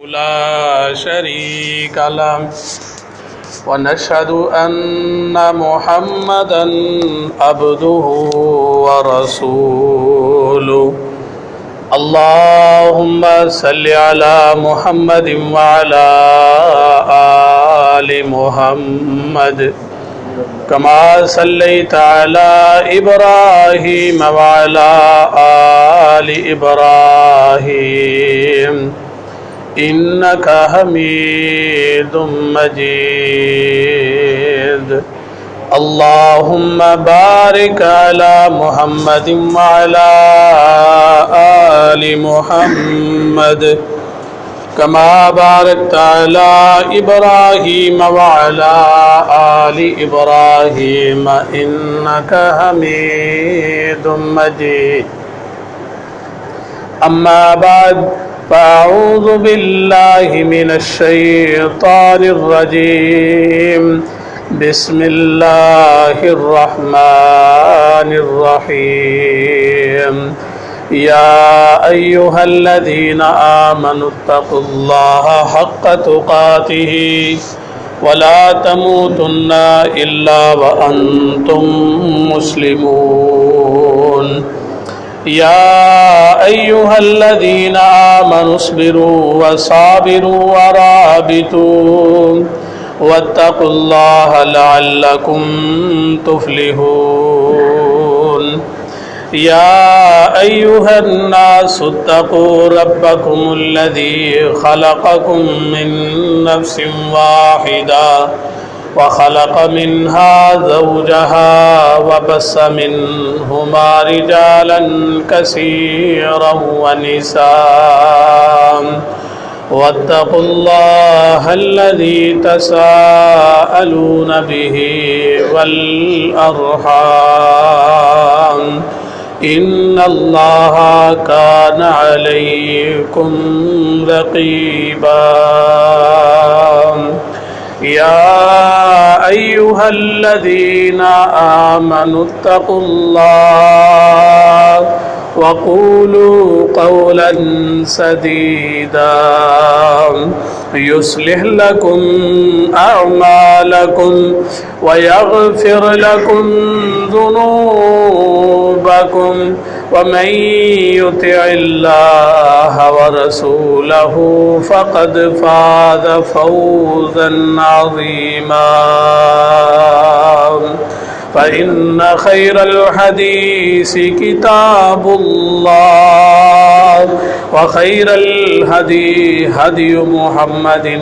لا شريك له ونشهد أن محمدا عبده ورسوله اللهم صل على محمد وعلى آل محمد كما صليت على إبراهيم وعلى آل إبراهيم إنك حميد مجيد اللهم بارك على محمد وعلى آل محمد كما باركت على إبراهيم وعلى آل إبراهيم إنك حميد مجيد أما بعد فأعوذ بالله من الشيطان الرجيم بسم الله الرحمن الرحيم يا أيها الذين آمنوا اتقوا الله حق تقاته ولا تموتن إلا وأنتم مسلمون يا أيها الذين آمنوا اصبروا وصابروا ورابطوا واتقوا الله لعلكم تفلحون يا أيها الناس اتقوا ربكم الذي خلقكم من نفس واحدة وخلق منها زوجها وبث منهما رجالا كثيرا ونساء واتقوا الله الذي تساءلون به والأرحام إن الله كان عليكم رقيبا يا أيها الذين آمنوا اتقوا الله وقولوا قولا سديدا يصلح لكم أعمالكم ويغفر لكم ذنوبكم ومن يطع الله ورسوله فقد فاز فوزا عظيما فإن خير الحديث كتاب الله وخير الهدي هدي محمد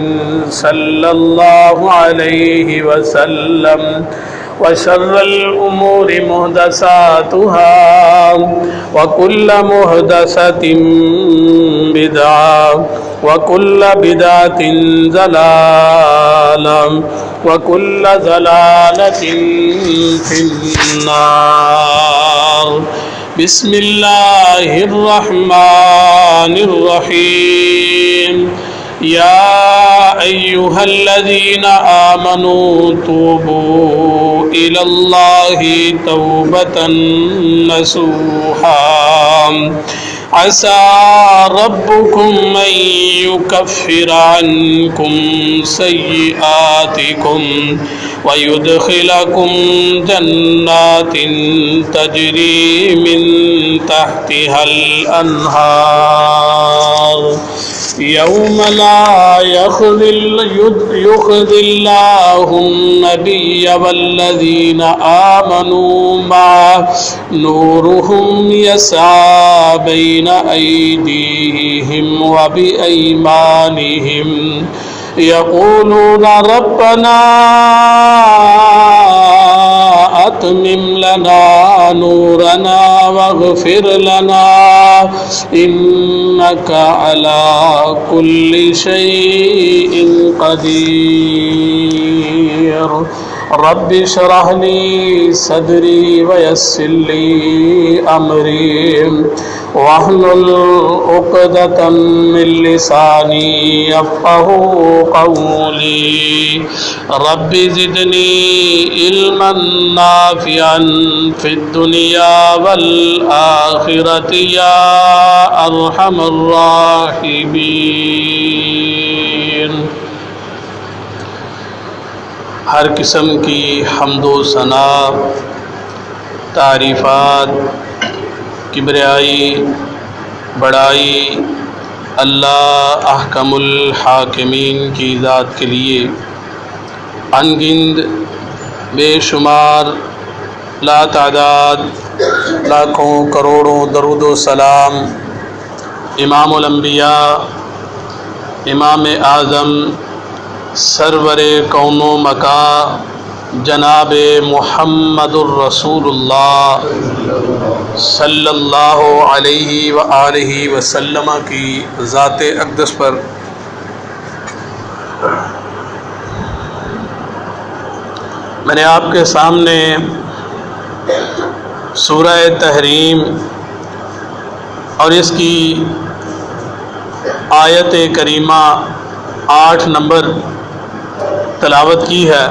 صلى الله عليه وسلم وشر الأمور محدثاتها وكل محدثة بدعة وكل بدعة ضلالة وكل ضلالة في النار بسم الله الرحمن الرحيم يا أيها الذين آمنوا توبوا إلى الله توبة نصوحا عسى ربكم أن يكفر عنكم سيئاتكم ويدخلكم جنات تجري من تحتها الأنهار يوم لا يخزي الله النبي والذين آمنوا معه نورهم يسعى بين أيديهم وبأيمانهم يقولون ربنا أتمم لنا نورنا واغفر لنا إنك على كل شيء قدير رب اشرح لي صدري ويسر لي أمري واحلل عقدة من لساني يفقهوا قولي رب زدني علما نافعا في الدنيا والآخرة يا أرحم الراحمين۔ ہر قسم کی حمد و ثنا، تعریفات، کبریائی، بڑائی اللہ احکم الحاکمین کی ذات کے لیے ان گنت بے شمار لا تعداد لاکھوں کروڑوں درود و سلام امام الانبیاء، امام اعظم، سرور کون و مکان جناب محمد الرسول اللہ صلی اللہ علیہ وآلہ وسلم کی ذات اقدس پر میں نے آپ کے سامنے سورہ تحریم اور اس کی آیت کریمہ 8 نمبر تلاوت کی ہے۔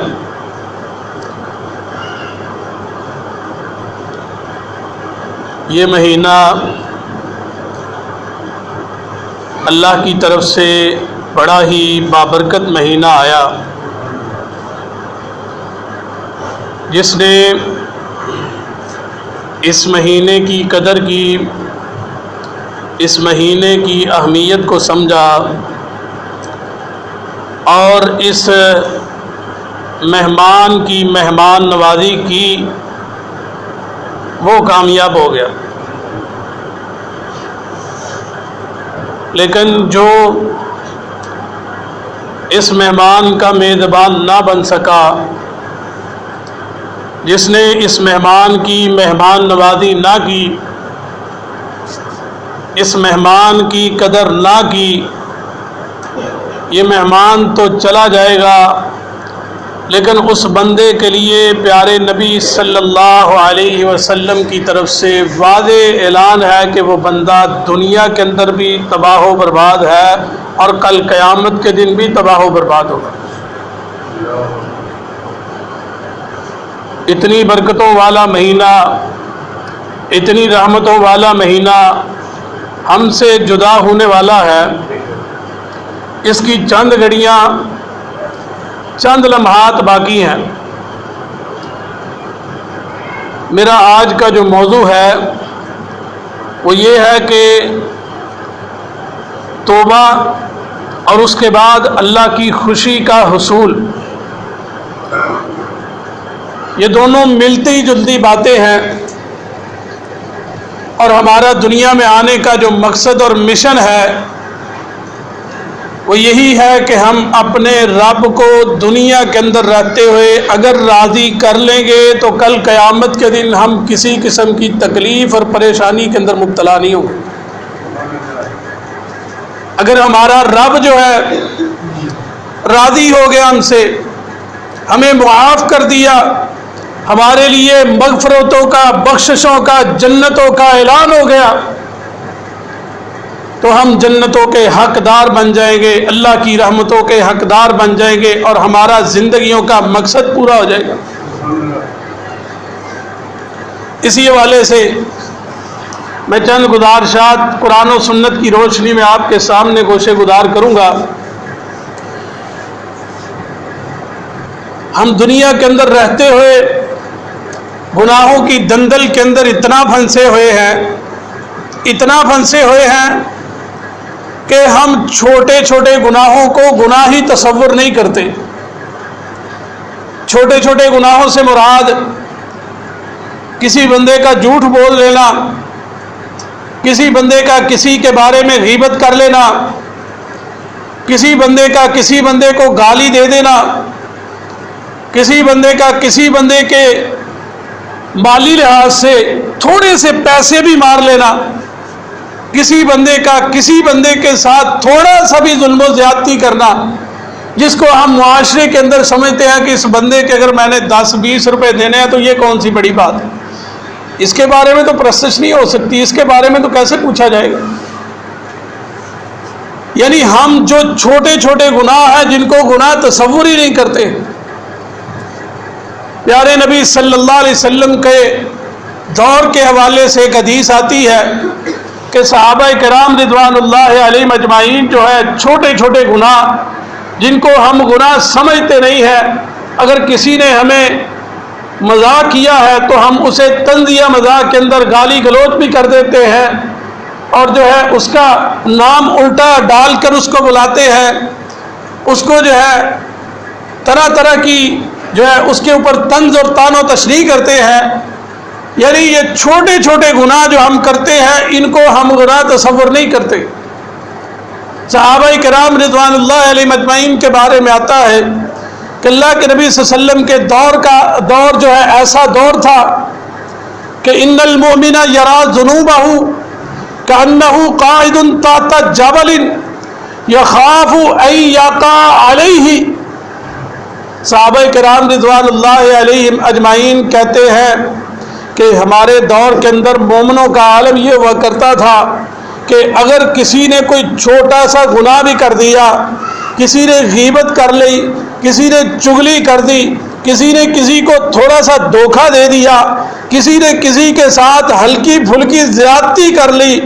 یہ مہینہ اللہ کی طرف سے بڑا ہی بابرکت مہینہ آیا، جس نے اس مہینے کی قدر کی، اس مہینے کی اہمیت کو سمجھا اور اس مہمان کی مہمان نوازی کی، وہ کامیاب ہو گیا۔ لیکن جو اس مہمان کا میزبان نہ بن سکا، جس نے اس مہمان کی مہمان نوازی نہ کی، اس مہمان کی قدر نہ کی، یہ مہمان تو چلا جائے گا، لیکن اس بندے کے لیے پیارے نبی صلی اللہ علیہ وسلم کی طرف سے واضح اعلان ہے کہ وہ بندہ دنیا کے اندر بھی تباہ و برباد ہے اور کل قیامت کے دن بھی تباہ و برباد ہوگا۔ اتنی برکتوں والا مہینہ، اتنی رحمتوں والا مہینہ ہم سے جدا ہونے والا ہے۔ اس کی چند گھڑیاں، چند لمحات باقی ہیں۔ میرا آج کا جو موضوع ہے وہ یہ ہے کہ توبہ اور اس کے بعد اللہ کی خوشی کا حصول، یہ دونوں ملتی جلتی باتیں ہیں، اور ہمارا دنیا میں آنے کا جو مقصد اور مشن ہے وہ یہی ہے کہ ہم اپنے رب کو دنیا کے اندر رہتے ہوئے اگر راضی کر لیں گے تو کل قیامت کے دن ہم کسی قسم کی تکلیف اور پریشانی کے اندر مبتلا نہیں ہوں گے۔ اگر ہمارا رب جو ہے راضی ہو گیا ہم سے، ہمیں معاف کر دیا، ہمارے لیے مغفرتوں کا، بخششوں کا، جنتوں کا اعلان ہو گیا، تو ہم جنتوں کے حقدار بن جائیں گے، اللہ کی رحمتوں کے حقدار بن جائیں گے، اور ہمارا زندگیوں کا مقصد پورا ہو جائے گا۔ اسی حوالے سے میں چند گزارشات قرآن و سنت کی روشنی میں آپ کے سامنے گوشے گزار کروں گا۔ ہم دنیا کے اندر رہتے ہوئے گناہوں کی دندل کے اندر اتنا پھنسے ہوئے ہیں، اتنا پھنسے ہوئے ہیں کہ ہم چھوٹے چھوٹے گناہوں کو گناہ ہی تصور نہیں کرتے۔ چھوٹے چھوٹے گناہوں سے مراد کسی بندے کا جھوٹ بول لینا، کسی بندے کا کسی کے بارے میں غیبت کر لینا، کسی بندے کا کسی بندے کو گالی دے دینا، کسی بندے کا کسی بندے کے مالی لحاظ سے تھوڑے سے پیسے بھی مار لینا، کسی بندے کا کسی بندے کے ساتھ تھوڑا سا بھی ظلم و زیادتی کرنا، جس کو ہم معاشرے کے اندر سمجھتے ہیں کہ اس بندے کے اگر میں نے 10-20 روپے دینے ہیں تو یہ کون سی بڑی بات ہے، اس کے بارے میں تو پرستش نہیں ہو سکتی، اس کے بارے میں تو کیسے پوچھا جائے گا۔ یعنی ہم جو چھوٹے چھوٹے گناہ ہیں جن کو گناہ تصور ہی نہیں کرتے۔ پیارے نبی صلی اللہ علیہ وسلم کے دور کے حوالے سے ایک حدیث آتی ہے کہ صحابہ کرام رضوان اللہ علیہم اجمعین جو ہے چھوٹے چھوٹے گناہ جن کو ہم گناہ سمجھتے نہیں ہیں، اگر کسی نے ہمیں مذاق کیا ہے تو ہم اسے طنزیہ مذاق کے اندر گالی گلوچ بھی کر دیتے ہیں، اور جو ہے اس کا نام الٹا ڈال کر اس کو بلاتے ہیں، اس کو جو ہے طرح طرح کی جو ہے اس کے اوپر طنز اور طعن و تشریح کرتے ہیں۔ یعنی یہ چھوٹے چھوٹے گناہ جو ہم کرتے ہیں ان کو ہم گناہ تصور نہیں کرتے۔ صحابہ کرام رضوان اللہ علیہم اجمعین کے بارے میں آتا ہے کہ اللہ کے نبی صلی اللہ علیہ وسلم کے دور جو ہے ایسا دور تھا کہ ان المؤمن یرا ذنوبہ کأنہ قاعد تحت جبل یخاف ان یقع علیہ۔ صحابہ کرام رضوان اللہ علیہم اجمعین کہتے ہیں کہ ہمارے دور کے اندر مومنوں کا عالم یہ ہوا کرتا تھا کہ اگر کسی نے کوئی چھوٹا سا گناہ بھی کر دیا، کسی نے غیبت کر لی، کسی نے چغلی کر دی، کسی نے کسی کو تھوڑا سا دھوکہ دے دیا، کسی نے کسی کے ساتھ ہلکی پھلکی زیادتی کر لی،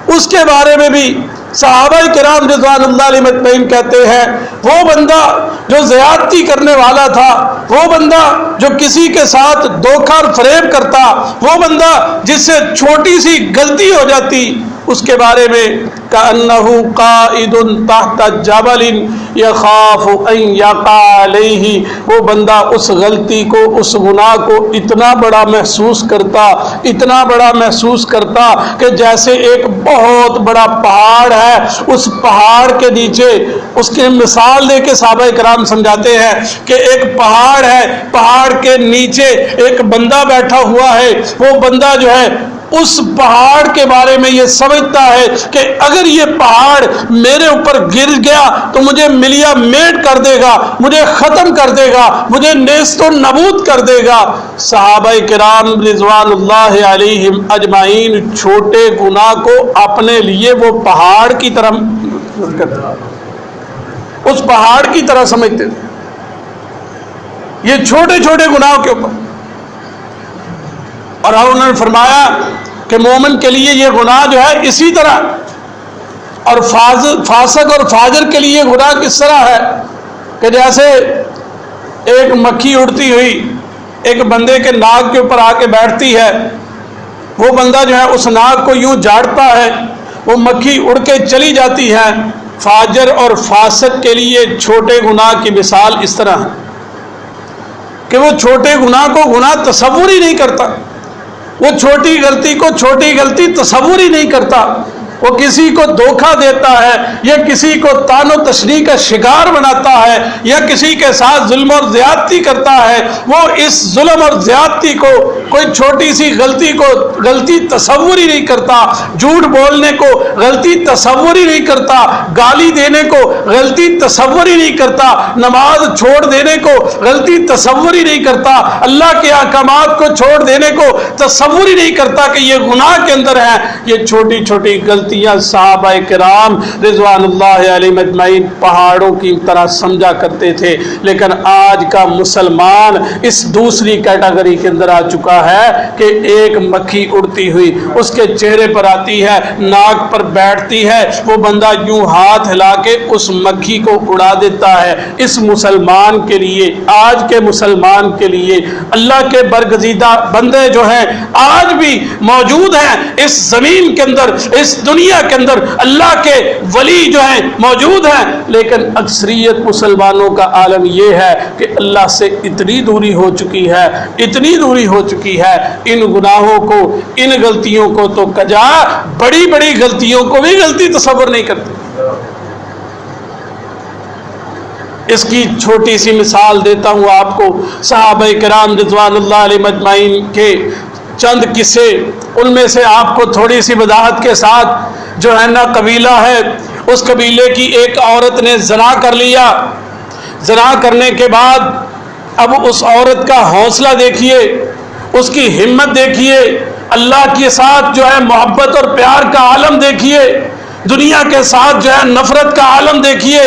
اس کے بارے میں بھی صحابہ کرام رضوان اللہ علیہ مجمعین کہتے ہیں وہ بندہ جو زیادتی کرنے والا تھا، وہ بندہ جو کسی کے ساتھ دھوکہ اور فریب کرتا، وہ بندہ جس سے چھوٹی سی غلطی ہو جاتی، اس کے بارے میں کأنہ قائد تحت جبل یخاف ان یقع علیہ، وہ بندہ اس غلطی کو، اس گناہ کو اتنا بڑا محسوس کرتا کہ جیسے ایک بہت بڑا پہاڑ ہے، اس پہاڑ کے نیچے اس کی مثال دے کے صحابہ کرام سمجھاتے ہیں کہ ایک پہاڑ ہے، پہاڑ کے نیچے ایک بندہ بیٹھا ہوا ہے، وہ بندہ جو ہے اس پہاڑ کے بارے میں یہ سمجھتا ہے کہ اگر یہ پہاڑ میرے اوپر گر گیا تو مجھے ملیا میٹ کر دے گا، مجھے ختم کر دے گا، مجھے نیست و نابود کر دے گا۔ صحابہ کرام رضوان اللہ علیہم اجمعین چھوٹے گناہ کو اپنے لیے وہ پہاڑ کی طرح اس پہاڑ کی طرح سمجھتے تھے، یہ چھوٹے چھوٹے گناہوں کے اوپر۔ اور انہوں نے فرمایا کہ مومن کے لیے یہ گناہ جو ہے اسی طرح، اور فاسق اور فاجر کے لیے گناہ کس طرح ہے کہ جیسے ایک مکھی اڑتی ہوئی ایک بندے کے ناک کے اوپر آ کے بیٹھتی ہے، وہ بندہ جو ہے اس ناک کو یوں جھاڑتا ہے، وہ مکھی اڑ کے چلی جاتی ہے۔ فاجر اور فاسق کے لیے چھوٹے گناہ کی مثال اس طرح ہے کہ وہ چھوٹے گناہ کو گناہ تصور ہی نہیں کرتا، وہ چھوٹی غلطی کو چھوٹی غلطی تصور ہی نہیں کرتا، وہ کسی کو دھوکہ دیتا ہے یا کسی کو طعن و تشریح کا شکار بناتا ہے یا کسی کے ساتھ ظلم اور زیادتی کرتا ہے، وہ اس ظلم اور زیادتی کو کوئی چھوٹی سی غلطی کو غلطی تصور ہی نہیں کرتا، جھوٹ بولنے کو غلطی تصور ہی نہیں کرتا، گالی دینے کو غلطی تصور ہی نہیں کرتا، نماز چھوڑ دینے کو غلطی تصور ہی نہیں کرتا، اللہ کے احکامات کو چھوڑ دینے کو تصور ہی نہیں کرتا کہ یہ گناہ کے اندر ہے۔ یہ چھوٹی چھوٹی غلطیاں صحابہ کرام رضوان اللہ علیہ مجمعین پہاڑوں کی طرح سمجھا کرتے تھے، لیکن آج کا مسلمان اس دوسری کیٹیگری کے اندر آ چکا ہے کہ ایک مکھی اڑتی ہوئی اس کے چہرے پر آتی ہے، ناک پر بیٹھتی ہے، وہ بندہ یوں ہاتھ ہلا کے اس مکھی کو اڑا دیتا ہے۔ اس مسلمان کے لیے، آج کے مسلمان کے لیے اللہ کے برگزیدہ بندے جو ہیں آج بھی موجود ہیں اس زمین کے اندر، اس دنیا کے اندر اللہ کے ولی جو ہیں موجود ہیں، لیکن اکثریت مسلمانوں کا عالم یہ ہے کہ اللہ سے اتنی دوری ہو چکی ہے، اتنی دوری ہو چکی ہے، ان گناہوں کو، ان غلطیوں کو تو کجا بڑی بڑی غلطیوں کو بھی غلطی تصور نہیں کرتے۔ اس کی چھوٹی سی مثال دیتا ہوں آپ کو، صحابہ کرام رضوان اللہ علیہ مجمعین کے چند قصے، ان میں سے آپ کو تھوڑی سی وضاحت کے ساتھ، جو ہے نا قبیلہ ہے، اس قبیلے کی ایک عورت نے زنا کر لیا، زنا کرنے کے بعد اب اس عورت کا حوصلہ دیکھیے، اس کی ہمت دیکھیے، اللہ کے ساتھ جو ہے محبت اور پیار کا عالم دیکھیے، دنیا کے ساتھ جو ہے نفرت کا عالم دیکھیے۔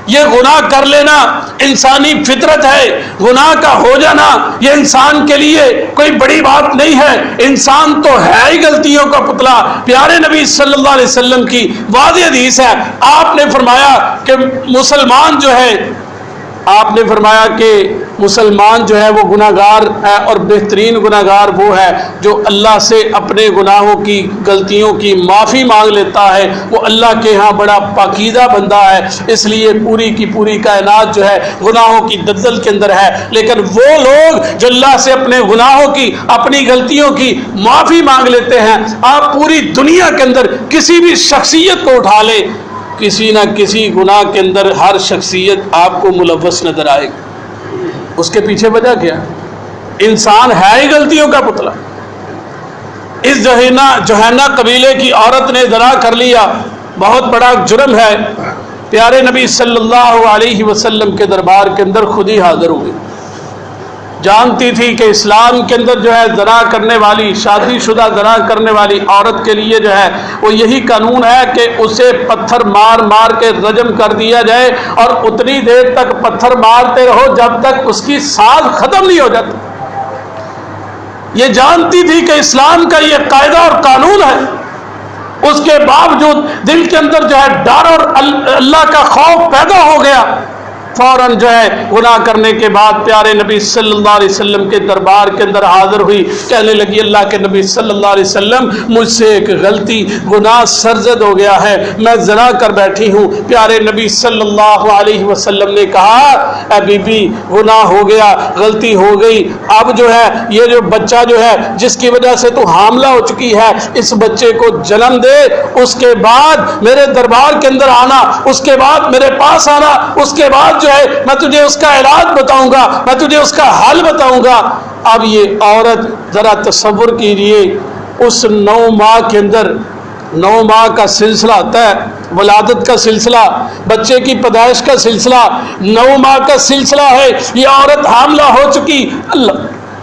یہ گناہ کر لینا انسانی فطرت ہے، گناہ کا ہو جانا یہ انسان کے لیے کوئی بڑی بات نہیں ہے، انسان تو ہے ہی غلطیوں کا پتلا۔ پیارے نبی صلی اللہ علیہ وسلم کی واضح حدیث ہے، آپ نے فرمایا کہ مسلمان جو ہے، آپ نے فرمایا کہ مسلمان جو ہے وہ گناہگار ہے، اور بہترین گناہگار وہ ہے جو اللہ سے اپنے گناہوں کی، غلطیوں کی معافی مانگ لیتا ہے، وہ اللہ کے ہاں بڑا پاکیزہ بندہ ہے۔ اس لیے پوری کی پوری کائنات جو ہے گناہوں کی دلدل کے اندر ہے، لیکن وہ لوگ جو اللہ سے اپنے گناہوں کی، اپنی غلطیوں کی معافی مانگ لیتے ہیں، آپ پوری دنیا کے اندر کسی بھی شخصیت کو اٹھا لیں، کسی نہ کسی گناہ کے اندر ہر شخصیت آپ کو ملوث نظر آئے گی۔ اس کے پیچھے وجہ کیا؟ انسان ہے ہی غلطیوں کا پتلا۔ اس جوہینہ قبیلے کی عورت نے زنا کر لیا، بہت بڑا جرم ہے۔ پیارے نبی صلی اللہ علیہ وسلم کے دربار کے اندر خود ہی حاضر ہوئی، جانتی تھی کہ اسلام کے اندر جو ہے زنا کرنے والی، شادی شدہ زنا کرنے والی عورت کے لیے جو ہے وہ یہی قانون ہے کہ اسے پتھر مار مار کے رجم کر دیا جائے، اور اتنی دیر تک پتھر مارتے رہو جب تک اس کی سانس ختم نہیں ہو جاتی۔ یہ جانتی تھی کہ اسلام کا یہ قاعدہ اور قانون ہے، اس کے باوجود دل کے اندر جو ہے ڈر اور اللہ کا خوف پیدا ہو گیا، فوراً جو ہے گناہ کرنے کے بعد پیارے نبی صلی اللہ علیہ وسلم کے دربار کے اندر حاضر ہوئی، کہنے لگی اللہ کے نبی صلی اللہ علیہ وسلم مجھ سے ایک غلطی، گناہ سرزد ہو گیا ہے، میں زنا کر بیٹھی ہوں۔ پیارے نبی صلی اللہ علیہ وسلم نے کہا اے بی بی گناہ ہو گیا، غلطی ہو گئی، اب جو ہے یہ جو بچہ جو ہے جس کی وجہ سے تو حاملہ ہو چکی ہے، اس بچے کو جنم دے، اس کے بعد میرے دربار کے اندر آنا، اس کے بعد میرے پاس آنا، اس کے بعد میں تجھے اس کا علاج بتاؤں گا، میں تجھے اس کا حل بتاؤں گا۔ اب یہ عورت ذرا تصور کیجئے، اس 9 ماہ کے اندر 9 ماہ کا سلسلہ ہوتا ہے، ولادت کا سلسلہ، بچے کی پیدائش کا سلسلہ، 9 ماہ کا سلسلہ ہے، یہ عورت حاملہ ہو چکی۔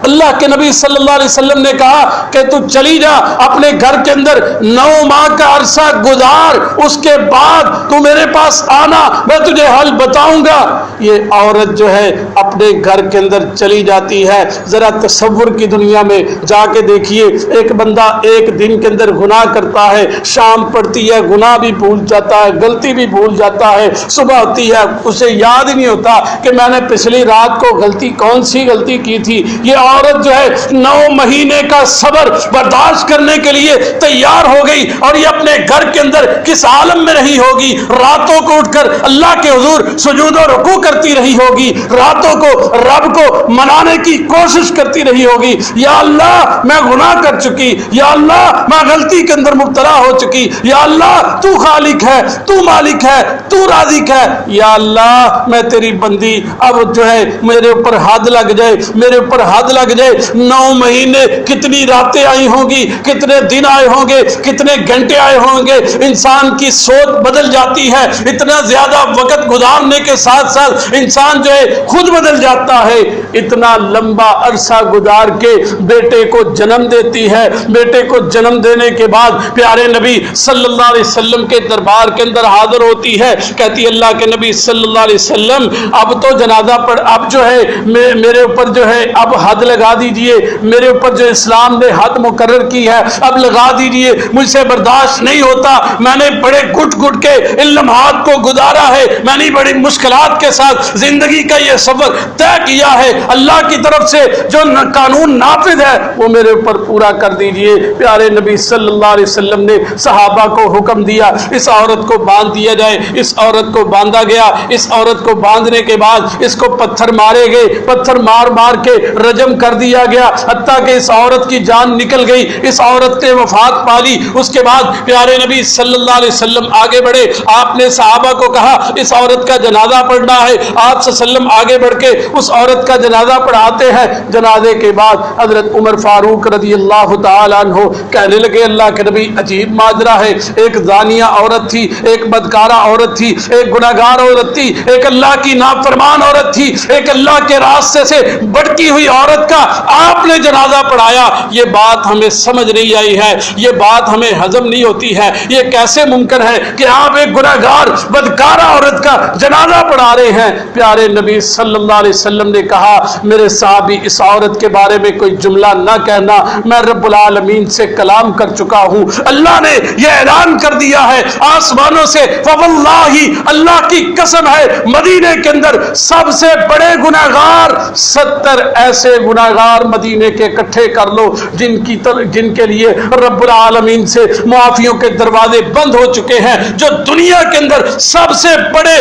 اللہ کے نبی صلی اللہ علیہ وسلم نے کہا کہ تو چلی جا اپنے گھر کے اندر، 9 ماہ کا عرصہ گزار، اس کے بعد تو میرے پاس آنا، میں تجھے حل بتاؤں گا۔ یہ عورت جو ہے اپنے گھر کے اندر چلی جاتی ہے۔ ذرا تصور کی دنیا میں جا کے دیکھیے، ایک بندہ ایک دن کے اندر گناہ کرتا ہے، شام پڑتی ہے گناہ بھی بھول جاتا ہے، غلطی بھی بھول جاتا ہے، صبح ہوتی ہے اسے یاد ہی نہیں ہوتا کہ میں نے پچھلی رات کو کون سی غلطی کی تھی۔ یہ عورت جو ہے 9 مہینے کا صبر برداشت کرنے کے لیے تیار ہو گئی، اور یہ اپنے گھر کے اندر کس عالم میں رہی ہوگی، راتوں کو اٹھ کر اللہ کے حضور سجود و رکوع کرتی رہی ہوگی، راتوں کو رب کو منانے کی کوشش کرتی رہی ہوگی، یا اللہ میں گناہ کر چکی، یا اللہ میں غلطی کے اندر مبتلا ہو چکی، یا اللہ تو خالق ہے، تو مالک ہے، تو رازق ہے، یا اللہ میں تیری بندی، اب جو ہے میرے اوپر حد لگ جائے، میرے اوپر حد لگ جائے۔ 9 مہینے کتنی راتیں آئی ہوں گی، کتنے دن آئے ہوں گے، کتنے گھنٹے آئے ہوں گے، انسان کی سوچ بدل جاتی ہے، اتنا زیادہ وقت گزارنے کے ساتھ ساتھ انسان جو ہے خود بدل جاتا ہے۔ اتنا لمبا عرصہ گزار کے بیٹے کو جنم دیتی ہے، بیٹے کو جنم دینے کے بعد پیارے نبی صلی اللہ علیہ وسلم کے دربار کے اندر حاضر ہوتی ہے، کہتی ہے اللہ کے نبی صلی اللہ علیہ وسلم اب تو جنازہ پڑھ، اب جو ہے میرے اوپر جو ہے اب حد لگا دیجئے، میرے اوپر جو اسلام نے حد مقرر کی ہے اب لگا دیجئے، مجھ سے برداشت نہیں ہوتا، میں نے بڑے گھٹ گھٹ کے ان لمحات کو گزارا ہے، میں نے بڑی مشکلات کے ساتھ زندگی کا یہ سفر طے کیا ہے، اللہ کی طرف سے جو قانون نافذ ہے وہ میرے اوپر پورا کر دیجئے۔ پیارے نبی صلی اللہ علیہ وسلم نے صحابہ کو حکم دیا اس عورت کو باندھ دیا جائے، اس عورت کو باندھا گیا، اس عورت کو باندھنے کے بعد اس کو پتھر مارے گئے، پتھر مار مار کے رجم رجم کر دیا گیا، حتیٰ کہ اس عورت کی جان نکل گئی، اس عورت نے وفات پالی۔ اس کے بعد پیارے نبی صلی اللہ علیہ وسلم آگے بڑھے، آپ نے صحابہ کو کہا اس عورت کا جنازہ پڑھنا ہے۔ آپ صلی اللہ علیہ وسلم آگے بڑھ کے اس عورت کا جنازہ پڑھاتے ہیں۔ جنازے کے بعد حضرت عمر فاروق رضی اللہ تعالیٰ عنہ کہنے لگے اللہ کے نبی عجیب ماجرا ہے، ایک زانیہ عورت تھی، ایک بدکارہ عورت تھی، ایک گناہگار عورت تھی، ایک اللہ کی نافرمان عورت تھی، ایک اللہ کے راستے سے بھٹکی ہوئی عورت کا آپ نے جنازہ پڑھایا۔ یہ بات ہمیں سمجھ نہیں آئی ہے، یہ بات ہمیں ہضم نہیں ہوتی ہے، یہ کیسے ممکن ہے کہ آپ ایک گناہگار بدکارہ عورت کا جنازہ پڑھا رہے ہیں؟ پیارے نبی صلی اللہ علیہ وسلم نے کہا میرے صحابی اس عورت کے بارے میں کوئی جملہ نہ کہنا، میں رب العالمین سے کلام کر چکا ہوں، اللہ نے یہ اعلان کر دیا ہے آسمانوں سے، فواللہ اللہ کی قسم ہے مدینے کے اندر سب سے بڑے گناہگار 70 ایسے گناہگار مدینے کے اکٹھے کر لو جن کے لیے رب العالمین سے معافیوں کے دروازے بند ہو چکے ہیں، جو دنیا کے اندر سب سے بڑے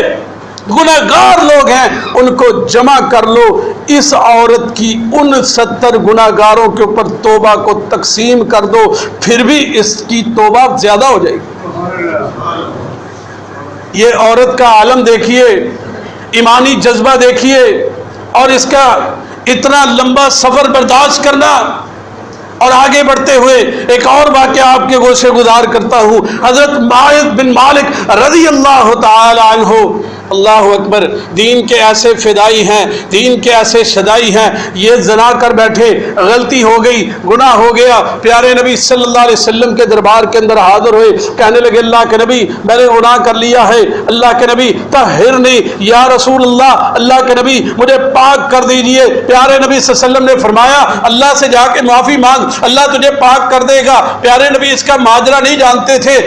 گناہگار لوگ ہیں، ان کو جمع کر لو، اس عورت کی ان 70 گناہگاروں کے اوپر توبہ کو تقسیم کر دو، پھر بھی اس کی توبہ زیادہ ہو جائے گی۔ یہ عورت کا عالم دیکھیے، ایمانی جذبہ دیکھیے، اور اس کا اتنا لمبا سفر برداشت کرنا۔ اور آگے بڑھتے ہوئے ایک اور واقعہ آپ کے گوشے گزار کرتا ہوں۔ حضرت معاذ بن مالک رضی اللہ تعالی عنہ، اللہ اکبر، دین کے ایسے فدائی ہیں، دین کے ایسے شدائی ہیں، یہ زنا کر بیٹھے، غلطی ہو گئی، گناہ ہو گیا، پیارے نبی صلی اللہ علیہ وسلم کے دربار کے اندر حاضر ہوئے، کہنے لگے اللہ کے نبی میں نے گناہ کر لیا ہے، اللہ کے نبی طہرنی یا رسول اللہ، اللہ کے نبی مجھے پاک کر دیجئے۔ پیارے نبی صلی اللہ علیہ وسلم نے فرمایا اللہ سے جا کے معافی مانگ، اللہ تجھے پاک کر دے گا۔ پیارے نبی اس کا ماجرا نہیں جانتے تھے۔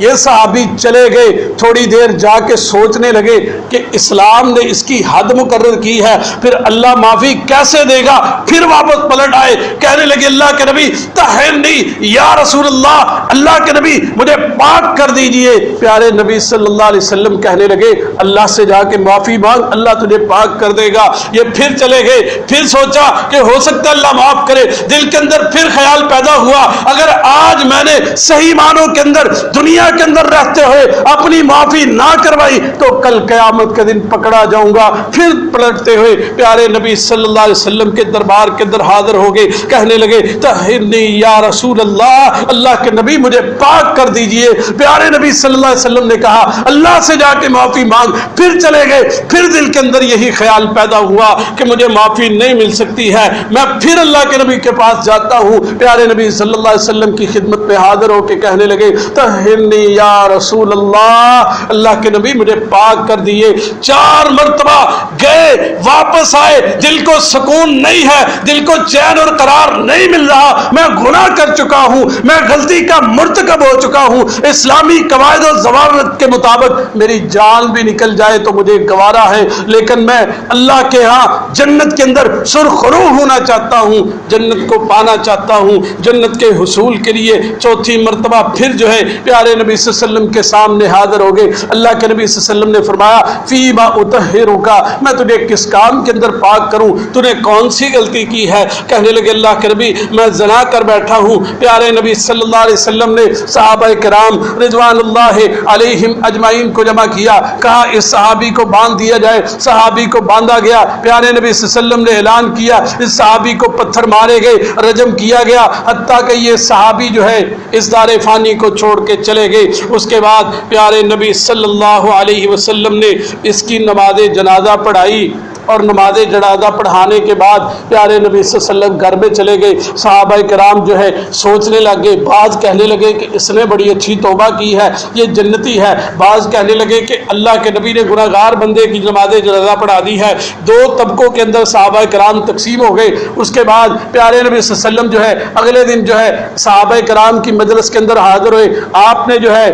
یہ صحابی چلے گئے، تھوڑی دیر جا کے سوچنے لگے کہ اسلام نے اس کی حد مقرر کی ہے، پھر اللہ معافی کیسے دے گا؟ پھر واپس پلٹ آئے، کہنے لگے اللہ کے نبی طہرنی یا رسول اللہ، اللہ کے نبی مجھے پاک کر دیجئے۔ پیارے نبی صلی اللہ علیہ وسلم کہنے لگے اللہ سے جا کے معافی مانگ، اللہ تجھے پاک کر دے گا۔ یہ پھر چلے گئے، پھر سوچا کہ ہو سکتا ہے اللہ معاف کرے، دل کے اندر پھر خیال پیدا ہوا اگر آج میں نے صحیح معنوں کے اندر دنیا کے اندر رہتے ہوئے اپنی معافی نہ کروائی تو کل قیامت کے دن پکڑا جاؤں گا۔ پھر پلٹتے ہوئے پیارے نبی صلی اللہ علیہ وسلم کے دربار کے اندر حاضر ہو گئے، کہنے لگے طہرنی یا رسول اللہ، اللہ کے نبی مجھے پاک کر دیجئے۔ پیارے نبی صلی اللہ علیہ وسلم نے کہا اللہ سے جا کے معافی مانگ، پھر چلے گئے، پھر دل کے اندر یہی خیال پیدا ہوا کہ مجھے معافی نہیں مل سکتی ہے، میں پھر اللہ کے نبی کے پاس جاتا ہوں۔ پیارے نبی صلی اللہ علیہ وسلم کی خدمت میں حاضر ہو کے کہنے لگے طہرنی یا رسول اللہ، اللہ کے نبی مجھے پاک کر دیے۔ 4 مرتبہ گئے، واپس آئے، دل کو سکون نہیں ہے، دل کو چین اور قرار نہیں مل رہا، میں گناہ کر چکا ہوں، میں غلطی کا مرتکب ہو چکا ہوں، اسلامی قواعد و ضوابط کے مطابق میری جان بھی نکل جائے تو مجھے گوارا ہے، لیکن میں اللہ کے ہاں جنت کے اندر سرخرو ہونا چاہتا ہوں، جنت کو پانا چاہتا ہوں۔ جنت کے حصول کے لیے 4تھی مرتبہ پھر جو ہے پیارے نبی صلی اللہ علیہ وسلم کے سامنے حاضر ہو گئے۔ اللہ کے نبی صلی اللہ علیہ وسلم نے فرمایا فیما اطہرک، میں تجھے کس کام کے اندر پاک کروں، تو نے کون سی غلطی کی ہے؟ کہنے لگے اللہ کے نبی میں زنا کر بیٹھا ہوں۔ پیارے نبی صلی اللہ علیہ وسلم نے صحابہ کرام رضوان اللہ علیہم اجمعین کو جمع کیا، کہا اس صحابی کو باندھ دیا جائے۔ صحابی کو باندھا گیا، پیارے نبی صلی اللہ علیہ وسلم نے اعلان کیا اس صحابی کو پتھر مارے گئے، رجم کیا گیا، حتیٰ کہ یہ صحابی جو ہے اس دار فانی کو چھوڑ کے چلے گئے۔ اس کے بعد پیارے نبی صلی اللہ علیہ وسلم نے اس کی نماز جنازہ پڑھائی، اور نماز جنازہ پڑھانے کے بعد پیارے نبی صلی اللہ علیہ وسلم گھر میں چلے گئے۔ صحابہ کرام جو ہے سوچنے لگے، بعض کہنے لگے کہ اس نے بڑی اچھی توبہ کی ہے، یہ جنتی ہے، بعض کہنے لگے کہ اللہ کے نبی نے گناہگار بندے کی نماز جنازہ پڑھا دی ہے۔ 2 طبقوں کے اندر صحابہ کرام تقسیم ہو گئے۔ اس کے بعد پیارے نبی صلی اللہ علیہ وسلم جو ہے اگلے دن جو ہے صحابہ کرام کی مجلس کے اندر حاضر ہوئے۔ آپ نے جو ہے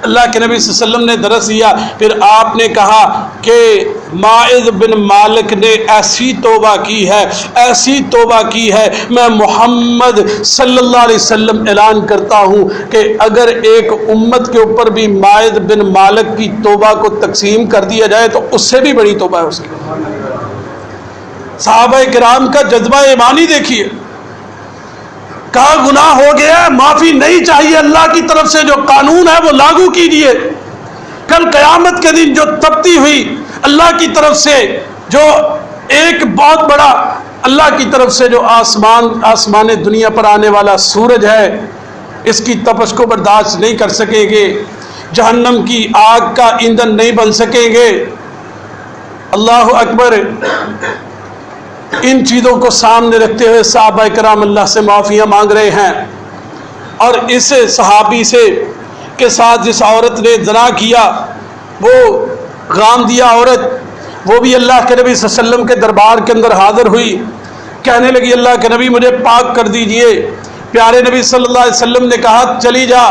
اللہ کے نبی صلی اللہ علیہ وسلم نے درس دیا، پھر آپ نے کہا کہ معاذ بن مالک نے ایسی توبہ کی ہے، ایسی توبہ کی ہے، میں محمد صلی اللہ علیہ وسلم اعلان کرتا ہوں کہ اگر ایک امت کے اوپر بھی معاذ بن مالک کی توبہ کو تقسیم کر دیا جائے تو اس سے بھی بڑی توبہ ہے اس کی۔ صحابہ کرام کا جذبہ ایمانی دیکھیے، کہا گناہ ہو گیا ہے، معافی نہیں چاہیے، اللہ کی طرف سے جو قانون ہے وہ لاگو کیجیے۔ کل قیامت کے دن جو تپتی ہوئی اللہ کی طرف سے جو ایک بہت بڑا اللہ کی طرف سے جو آسمان دنیا پر آنے والا سورج ہے، اس کی تپش کو برداشت نہیں کر سکیں گے، جہنم کی آگ کا ایندھن نہیں بن سکیں گے۔ اللہ اکبر۔ ان چیزوں کو سامنے رکھتے ہوئے صحابہ کرام اللہ سے معافیاں مانگ رہے ہیں، اور اس صحابی سے کے ساتھ جس عورت نے زنا کیا، وہ غامدیہ عورت، وہ بھی اللہ کے نبی صلی اللہ علیہ وسلم کے دربار کے اندر حاضر ہوئی، کہنے لگی اللہ کے نبی مجھے پاک کر دیجئے۔ پیارے نبی صلی اللہ علیہ وسلم نے کہا چلی جا،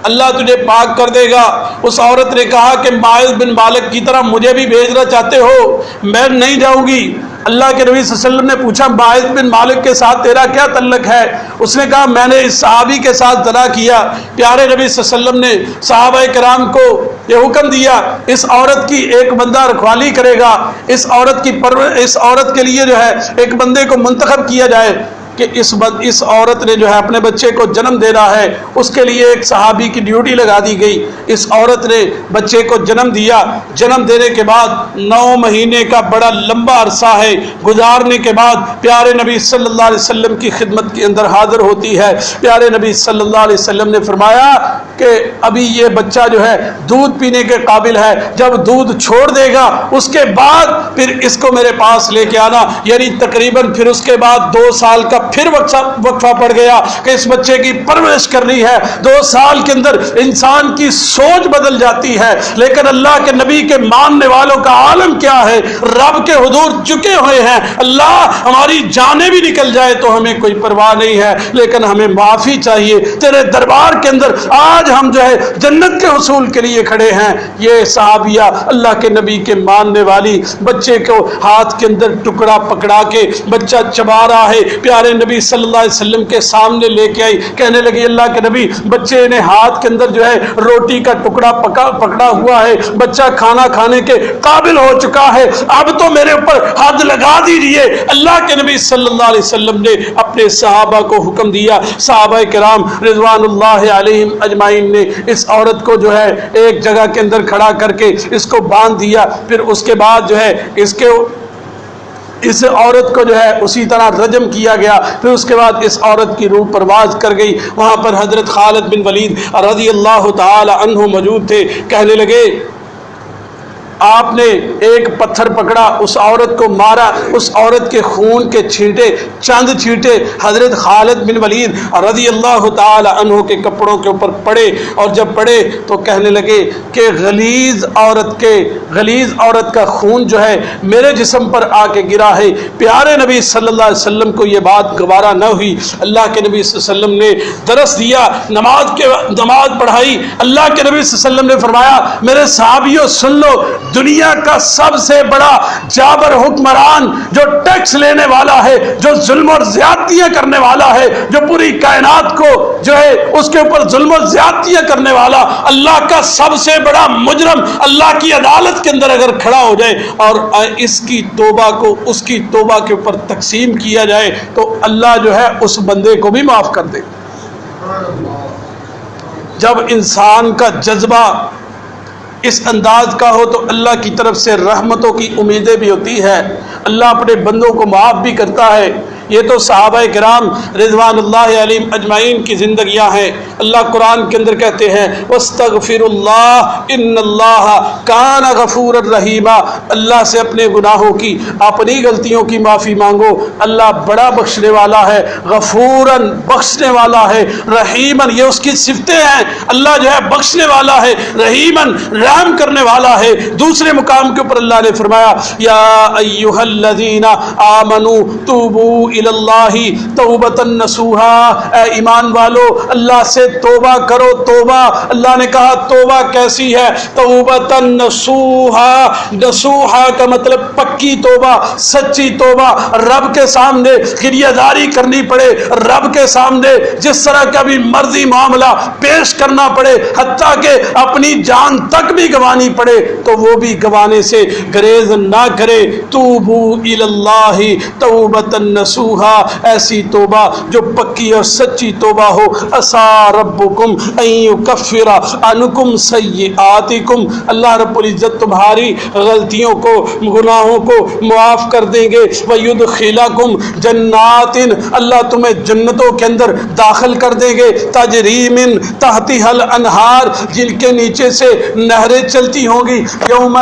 اللہ تجھے پاک کر دے گا۔ اس عورت نے کہا کہ ماعز بن مالک کی طرح مجھے بھی بھیجنا چاہتے ہو؟ میں نہیں جاؤں گی۔ اللہ کے نبی صلی اللہ علیہ وسلم نے پوچھا ماعز بن مالک کے ساتھ تیرا کیا تعلق ہے؟ اس نے کہا میں نے اس صحابی کے ساتھ زنا کیا۔ پیارے نبی صلی اللہ علیہ وسلم نے صحابہ کرام کو یہ حکم دیا اس عورت کی ایک بندہ رکھوالی کرے گا، اس عورت کے لیے جو ہے ایک بندے کو منتخب کیا جائے کہ اس عورت نے جو ہے اپنے بچے کو جنم دینا ہے، اس کے لیے ایک صحابی کی ڈیوٹی لگا دی گئی۔ اس عورت نے بچے کو جنم دیا، جنم دینے کے بعد 9 مہینے کا بڑا لمبا عرصہ ہے گزارنے کے بعد پیارے نبی صلی اللہ علیہ وسلم کی خدمت کے اندر حاضر ہوتی ہے۔ پیارے نبی صلی اللہ علیہ وسلم نے فرمایا کہ ابھی یہ بچہ جو ہے دودھ پینے کے قابل ہے، جب دودھ چھوڑ دے گا اس کے بعد پھر اس کو میرے پاس لے کے آنا، یعنی تقریباً پھر اس کے بعد 2 سال کا پھر وقفہ پڑ گیا کہ اس بچے کی پرورش کرنی ہے۔ 2 سال کے اندر انسان کی سوچ بدل جاتی ہے، لیکن اللہ کے نبی کے ماننے والوں کا عالم کیا ہے، رب کے حضور جھکے ہوئے ہیں۔ اللہ ہماری جانیں بھی نکل جائے تو ہمیں کوئی پرواہ نہیں ہے، لیکن ہمیں معافی چاہیے۔ تیرے دربار کے اندر آج ہم جو ہے جنت کے حصول کے لیے کھڑے ہیں۔ یہ صحابیہ اللہ کے نبی کے ماننے والی بچے کو ہاتھ کے اندر ٹکڑا پکڑا کے بچہ چبا رہا ہے، پیارے نبی صلی اللہ علیہ وسلم کے سامنے لے کے آئی، کہنے لگی اللہ کے نبی بچے نے ہاتھ کے اندر جو ہے روٹی کا ٹکڑا پکڑا ہوا ہے، بچہ کھانا کھانے کے قابل ہو چکا ہے، اب تو میرے اوپر حد لگا دیجیے۔ اللہ کے نبی صلی اللہ علیہ وسلم نے اپنے صحابہ کو حکم دیا، صحابہ کرام رضوان اللہ علیہم اجمعین نے اس عورت کو جو ہے ایک جگہ کے اندر کھڑا کر کے اس کو باندھ دیا، پھر اس کے بعد جو ہے اس عورت کو جو ہے اسی طرح رجم کیا گیا، پھر اس کے بعد اس عورت کی روح پرواز کر گئی۔ وہاں پر حضرت خالد بن ولید رضی اللہ تعالی عنہ موجود تھے، کہنے لگے آپ نے ایک پتھر پکڑا، اس عورت کو مارا، اس عورت کے خون کے چھینٹے چند چھینٹے حضرت خالد بن ولید رضی اللہ تعالی عنہ کے کپڑوں کے اوپر پڑے، اور جب پڑے تو کہنے لگے کہ غلیظ عورت کا خون جو ہے میرے جسم پر آ کے گرا ہے۔ پیارے نبی صلی اللہ علیہ وسلم کو یہ بات گوارا نہ ہوئی، اللہ کے نبی صلی اللہ علیہ وسلم نے درس دیا، نماز پڑھائی۔ اللہ کے نبی صلی اللہ علیہ وسلم نے فرمایا میرے صحابیوں سن لو، دنیا کا سب سے بڑا جابر حکمران جو ٹیکس لینے والا ہے، جو ظلم اور زیادتیاں کرنے والا ہے، جو پوری کائنات کو جو ہے اس کے اوپر ظلم اور زیادتیاں کرنے والا، اللہ کا سب سے بڑا مجرم اللہ کی عدالت کے اندر اگر کھڑا ہو جائے اور اس کی توبہ کو اس کی توبہ کے اوپر تقسیم کیا جائے تو اللہ جو ہے اس بندے کو بھی معاف کر دے۔ جب انسان کا جذبہ اس انداز کا ہو تو اللہ کی طرف سے رحمتوں کی امیدیں بھی ہوتی ہے، اللہ اپنے بندوں کو معاف بھی کرتا ہے۔ یہ تو صحابہ کرام رضوان اللہ علیہم اجمعین کی زندگیاں ہیں۔ اللہ قرآن کے اندر کہتے ہیں وَاسْتَغْفِرُ اللَّهَ إِنَّ اللَّهَ كَانَ غَفُورًا رَحِيمًا، اللہ سے اپنے گناہوں کی اپنی غلطیوں کی معافی مانگو، اللہ بڑا بخشنے والا ہے، غفوراً بخشنے والا ہے، رحیماً یہ اس کی صفتیں ہیں، اللہ جو ہے بخشنے والا ہے، رحیماً رحم کرنے والا ہے۔ دوسرے مقام کے اوپر اللہ نے فرمایا یا ایھا الذین آمنوا توبوا الاللہ توبۃ نصوحا، اے ایمان والو اللہ سے توبہ کرو توبہ۔ اللہ نے کہا توبہ کیسی ہے؟ توبۃ نصوحا، نصوحا کا مطلب پکی توبہ، سچی توبہ، رب کے سامنے گریہ داری کرنی پڑے، رب کے سامنے جس طرح کا بھی مرضی معاملہ پیش کرنا پڑے، حتیٰ کہ اپنی جان تک بھی گوانی پڑے تو وہ بھی گوانے سے گریز نہ کرے۔ توبو الاللہ توبۃ نصوحا، ایسی توبہ جو پکی اور سچی توبہ ہو۔ عسیٰ ربکم ان یکفر عنکم سیئاتکم، اللہ رب العزت تمہاری غلطیوں کو، گناہوں کو معاف کر دیں گے۔ ویدخلکم جنات، اللہ تمہیں جنتوں کے اندر داخل کر دیں گے۔ تجری من تحتها الانہار، جن کے نیچے سے نہریں چلتی ہوں گی۔ یوم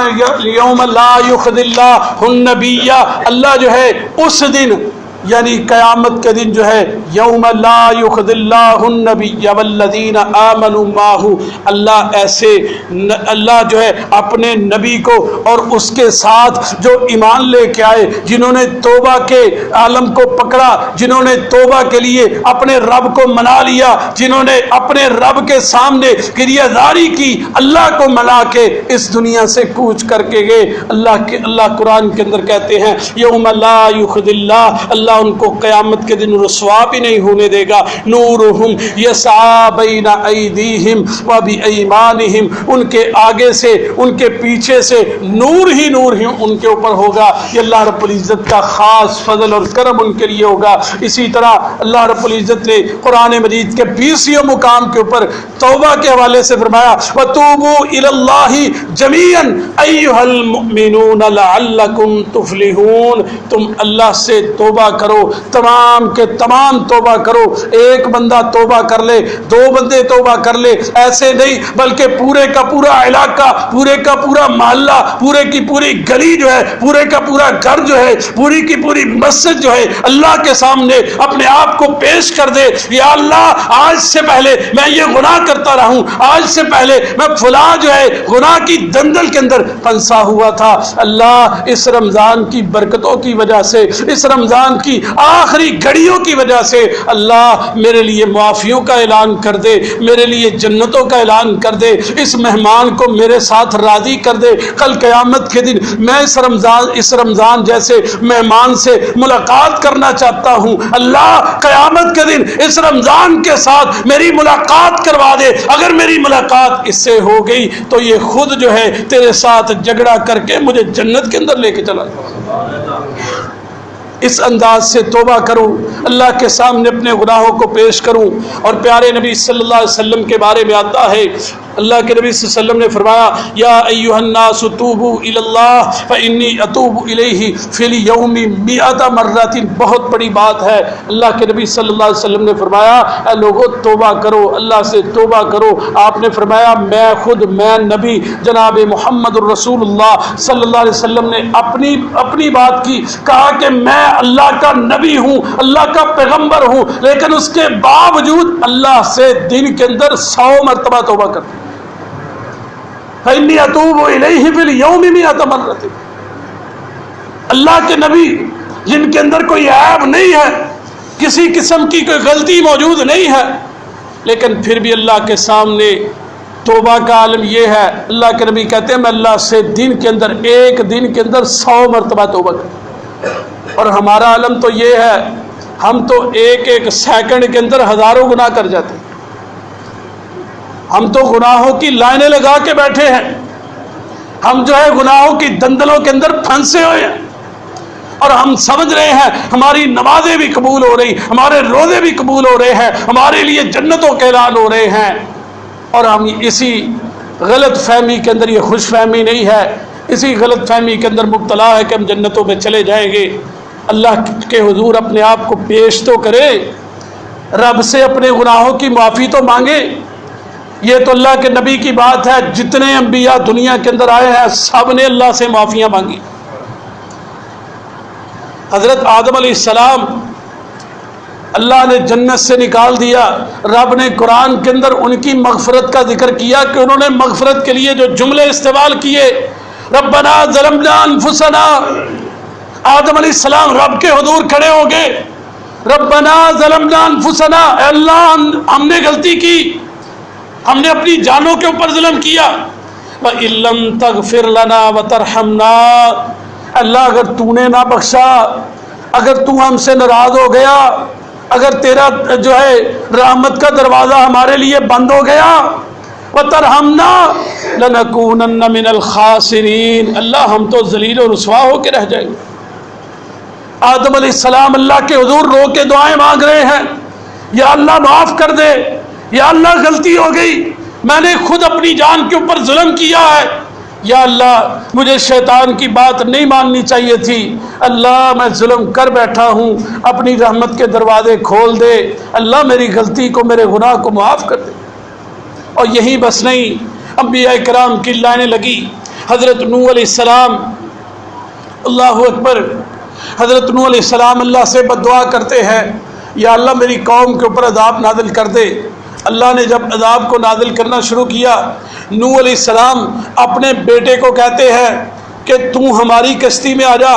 لا یخزی اللہ النبی، اللہ جو ہے اس دن یعنی قیامت کے دن جو ہے، یوم لا یخزی اللہ النبی والذین آمنوا معہ، اللہ جو ہے اپنے نبی کو اور اس کے ساتھ جو ایمان لے کے آئے، جنہوں نے توبہ کے عالم کو پکڑا، جنہوں نے توبہ کے لیے اپنے رب کو منا لیا، جنہوں نے اپنے رب کے سامنے گریہ داری کی، اللہ کو منا کے اس دنیا سے کوچ کر کے گئے۔ اللہ قرآن کے اندر کہتے ہیں یوم لا یخزی اللہ ان کو قیامت کے دن رسوا بھی نہیں ہونے دے گا۔ نورہم یسعی بین ایدیہم و بایمانہم، ان کے آگے سے ان کے پیچھے سے نور ہی ان کے اوپر ہوگا۔ یہ اللہ رب العزت کا خاص فضل اور کرم ان کے لیے ہوگا۔ اسی طرح اللہ رب العزت نے قرآن مجید کے 20 مقام کے اوپر توبہ کے حوالے سے فرمایا وَتُوبُوا إِلَى اللَّهِ جَمِيعًا أَيُّهَا الْمُؤْمِنُونَ لَعَلَّكُمْ تُفْلِحُونَ، تم اللہ سے توبہ کرو، تمام کے تمام توبہ کرو۔ ایک بندہ توبہ کر لے، 2 بندے توبہ کر لے، ایسے نہیں، بلکہ پورے کا پورا علاقہ، پورے کا پورا محلہ، پورے کی پوری گلی جو ہے، پورے کا پورا گھر جو ہے، پوری کی پوری مسجد جو ہے اللہ کے سامنے اپنے آپ کو پیش کر دے۔ یا اللہ آج سے پہلے میں یہ گناہ کرتا رہا ہوں، آج سے پہلے میں فلاں جو ہے گناہ کی دندل کے اندر پھنسا ہوا تھا، اللہ اس رمضان کی برکتوں کی وجہ سے، اس رمضان کی آخری گھڑیوں کی وجہ سے اللہ میرے لیے معافیوں کا اعلان کر دے، میرے لیے جنتوں کا اعلان کر دے، اس مہمان کو میرے ساتھ راضی کر دے۔ کل قیامت کے دن میں اس رمضان جیسے مہمان سے ملاقات کرنا چاہتا ہوں، اللہ قیامت کے دن اس رمضان کے ساتھ میری ملاقات کروا دے۔ اگر میری ملاقات اس سے ہو گئی تو یہ خود جو ہے تیرے ساتھ جھگڑا کر کے مجھے جنت کے اندر لے کے چلا جائے۔ اس انداز سے توبہ کروں، اللہ کے سامنے اپنے گناہوں کو پیش کروں۔ اور پیارے نبی صلی اللہ علیہ وسلم کے بارے میں آتا ہے، اللہ کے نبی صلی اللہ علیہ وسلم نے فرمایا یا ایھا الناس توبوا الی اللہ فانی اتوب الیہ فی الیوم 100 مرۃ، بہت بڑی بات ہے۔ اللہ کے نبی صلی اللہ علیہ وسلم نے فرمایا اے لوگوں توبہ کرو، اللہ سے توبہ کرو۔ آپ نے فرمایا میں نبی جناب محمد الرسول اللہ صلی اللہ علیہ وسلم نے اپنی بات کی، کہا کہ میں اللہ کا نبی ہوں، اللہ کا پیغمبر ہوں، لیکن اس کے باوجود اللہ سے دن کے اندر 100 مرتبہ توبہ کرتا ہوں۔ فإني أتوب إليه في اليوم 100 مرة، اللہ کے نبی جن کے اندر کوئی عیب نہیں ہے، کسی قسم کی کوئی غلطی موجود نہیں ہے، لیکن پھر بھی اللہ کے سامنے توبہ کا عالم یہ ہے، اللہ کے نبی کہتے ہیں میں اللہ سے دن کے اندر ایک دن کے اندر 100 مرتبہ توبہ کرتا ہوں۔ اور ہمارا عالم تو یہ ہے، ہم تو ایک سیکنڈ کے اندر ہزاروں گناہ کر جاتے ہیں۔ ہم تو گناہوں کی لائنیں لگا کے بیٹھے ہیں، ہم جو ہے گناہوں کی دندلوں کے اندر پھنسے ہوئے ہیں، اور ہم سمجھ رہے ہیں ہماری نمازیں بھی قبول ہو رہی، ہمارے روزے بھی قبول ہو رہے ہیں، ہمارے لیے جنتوں کے اعلان ہو رہے ہیں، اور ہم اسی غلط فہمی کے اندر، یہ خوش فہمی نہیں ہے، اسی غلط فہمی کے اندر مبتلا ہے کہ ہم جنتوں میں چلے جائیں گے۔ اللہ کے حضور اپنے آپ کو پیش تو کرے، رب سے اپنے گناہوں کی معافی تو مانگے۔ یہ تو اللہ کے نبی کی بات ہے، جتنے انبیاء دنیا کے اندر آئے ہیں سب نے اللہ سے معافیاں مانگی۔ حضرت آدم علیہ السلام اللہ نے جنت سے نکال دیا، رب نے قرآن کے اندر ان کی مغفرت کا ذکر کیا کہ انہوں نے مغفرت کے لیے جو جملے استعمال کیے، ربنا ظلمنا انفسنا، آدم علیہ السلام رب کے حضور کھڑے ہو گئے، ربنا ظلمنا انفسنا، اے اللہ ہم نے غلطی کی، ہم نے اپنی جانوں کے اوپر ظلم کیا، وَإِن لَّمْ تَغْفِرْ لَنَا وَتَرْحَمْنَا، اللہ اگر تو نے نہ بخشا، اگر تو ہم سے ناراض ہو گیا، اگر تیرا جو ہے رحمت کا دروازہ ہمارے لیے بند ہو گیا، وَتَرْحَمْنَا لَنَكُونَنَّ مِنَ الْخَاسِرِينَ، اللہ ہم تو ذلیل و رسوا ہو کے رہ جائیں گے۔ آدم علیہ السلام اللہ کے حضور رو کے دعائیں مانگ رہے ہیں، یا اللہ معاف کر دے، یا اللہ غلطی ہو گئی، میں نے خود اپنی جان کے اوپر ظلم کیا ہے، یا اللہ مجھے شیطان کی بات نہیں ماننی چاہیے تھی، اللہ میں ظلم کر بیٹھا ہوں، اپنی رحمت کے دروازے کھول دے، اللہ میری غلطی کو، میرے گناہ کو معاف کر دے۔ اور یہی بس نہیں، انبیاء کرام کی لائنیں لگی۔ حضرت نوح علیہ السلام، اللہ اکبر، حضرت نوح علیہ السلام اللہ سے بد دعا کرتے ہیں، یا اللہ میری قوم کے اوپر عذاب نازل کر دے۔ اللہ نے جب عذاب کو نازل کرنا شروع کیا، نوح علیہ السلام اپنے بیٹے کو کہتے ہیں کہ تو ہماری کشتی میں آ جا،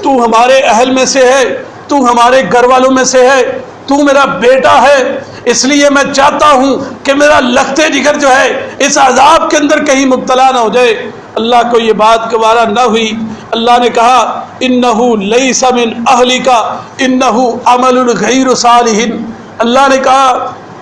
تو ہمارے اہل میں سے ہے، تو ہمارے گھر والوں میں سے ہے، تو میرا بیٹا ہے، اس لیے میں چاہتا ہوں کہ میرا لختے جگر جو ہے اس عذاب کے اندر کہیں مبتلا نہ ہو جائے۔ اللہ کو یہ بات گوارا نہ ہوئی، اللہ نے کہا انہو لیس من اہلک انہو عمل غیر صالح، اللہ نے کہا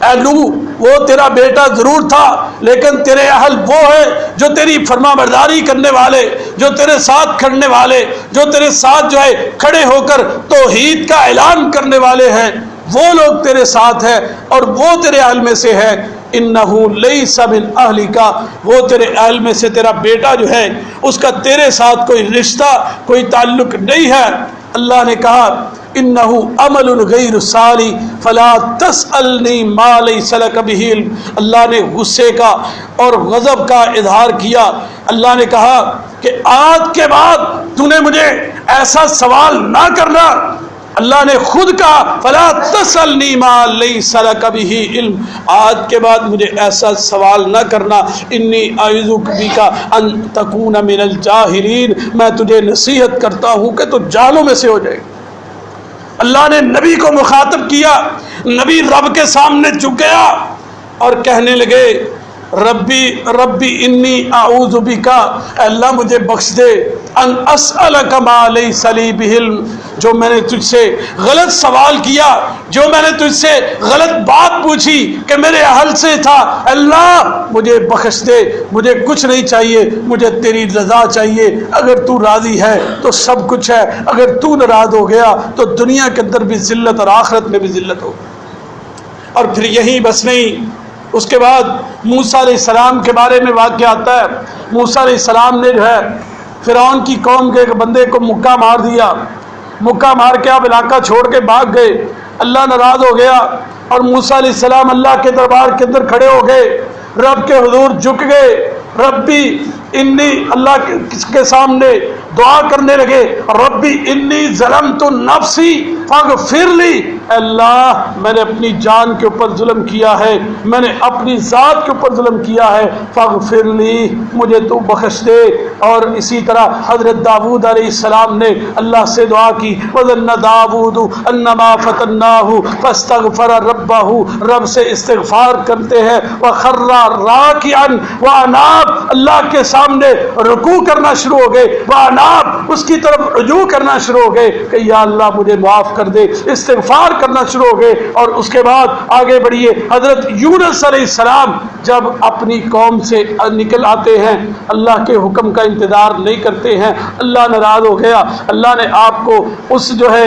اے نوح وہ تیرا بیٹا ضرور تھا، لیکن تیرے اہل وہ ہے جو تیری فرما برداری کرنے والے، جو تیرے ساتھ کھڑنے والے، جو تیرے ساتھ جو ہے کھڑے ہو کر توحید کا اعلان کرنے والے ہیں، وہ لوگ تیرے ساتھ ہیں اور وہ تیرے اہل میں سے ہے۔ انہو لیس من اہلک، وہ تیرے اہل میں سے تیرا بیٹا جو ہے اس کا تیرے ساتھ کوئی رشتہ، کوئی تعلق نہیں ہے۔ اللہ نے کہا انہو عمل غیر صالح فلا تسألنی ما لیس لک بہ علم، اللہ نے غصے کا اور غضب کا اظہار کیا۔ اللہ نے کہا کہ آج کے بعد تو نے مجھے ایسا سوال نہ کرنا، اللہ نے خود کہا فلا تسألنی ما لیس لک بہ علم، آج کے بعد مجھے ایسا سوال نہ کرنا، انی اعوذ بک ان تکون من الجاہلین، میں تجھے نصیحت کرتا ہوں کہ تو جاہلوں میں سے ہو جائے۔ اللہ نے نبی کو مخاطب کیا، نبی رب کے سامنے جھک گیا اور کہنے لگے ربی انی اعوذ بک، اللہ مجھے بخش دے، ان اسألک ما لیس لی بہ علم، جو میں نے تجھ سے غلط سوال کیا، جو میں نے تجھ سے غلط بات پوچھی کہ میرے اہل سے تھا، اللہ مجھے بخش دے، مجھے کچھ نہیں چاہیے، مجھے تیری رضا چاہیے، اگر تو راضی ہے تو سب کچھ ہے، اگر تو ناراض ہو گیا تو دنیا کے اندر بھی ذلت اور آخرت میں بھی ذلت ہو۔ اور پھر یہی بس نہیں، اس کے بعد موسیٰ علیہ السلام کے بارے میں واقعہ آتا ہے۔ موسیٰ علیہ السلام نے جو ہے فرعون کی قوم کے ایک بندے کو مکہ مار دیا، مکہ مار کے آپ علاقہ چھوڑ کے بھاگ گئے، اللہ ناراض ہو گیا اور موسیٰ علیہ السلام اللہ کے دربار کے اندر کھڑے ہو گئے، رب کے حضور جھک گئے، ربی انی، اللہ کے سامنے دعا کرنے لگے، ربی انی ظلمت نفسی فاغفر لی، اللہ میں نے اپنی جان کے اوپر ظلم کیا ہے، میں نے اپنی ذات کے اوپر ظلم کیا ہے، فاغفر لی، مجھے تو بخش دے۔ اور اسی طرح حضرت داؤد علیہ السلام نے اللہ سے دعا کی، وَظَنَّ دَاوُودُ أَنَّمَا فَتَنَّاهُ فَاسْتَغْفَرَ رَبَّهُ، رب سے استغفار کرتے ہیں، وَخَرَّ رَاكِعًا وَأَنَابَ، اللہ کے سامنے رکوع کرنا شروع ہو گئے، وَأَنَابَ، اس کی طرف رجوع کرنا شروع ہو گئے کہ یا اللہ مجھے معاف کر دے، استغفار کرنا شروع ہو گئے۔ اور اس کے بعد آگے بڑھیے، حضرت یونس علیہ السلام جب اپنی قوم سے نکل آتے ہیں، اللہ کے حکم کا انتظار نہیں کرتے ہیں، اللہ ناراض ہو گیا، اللہ نے آپ کو اس جو ہے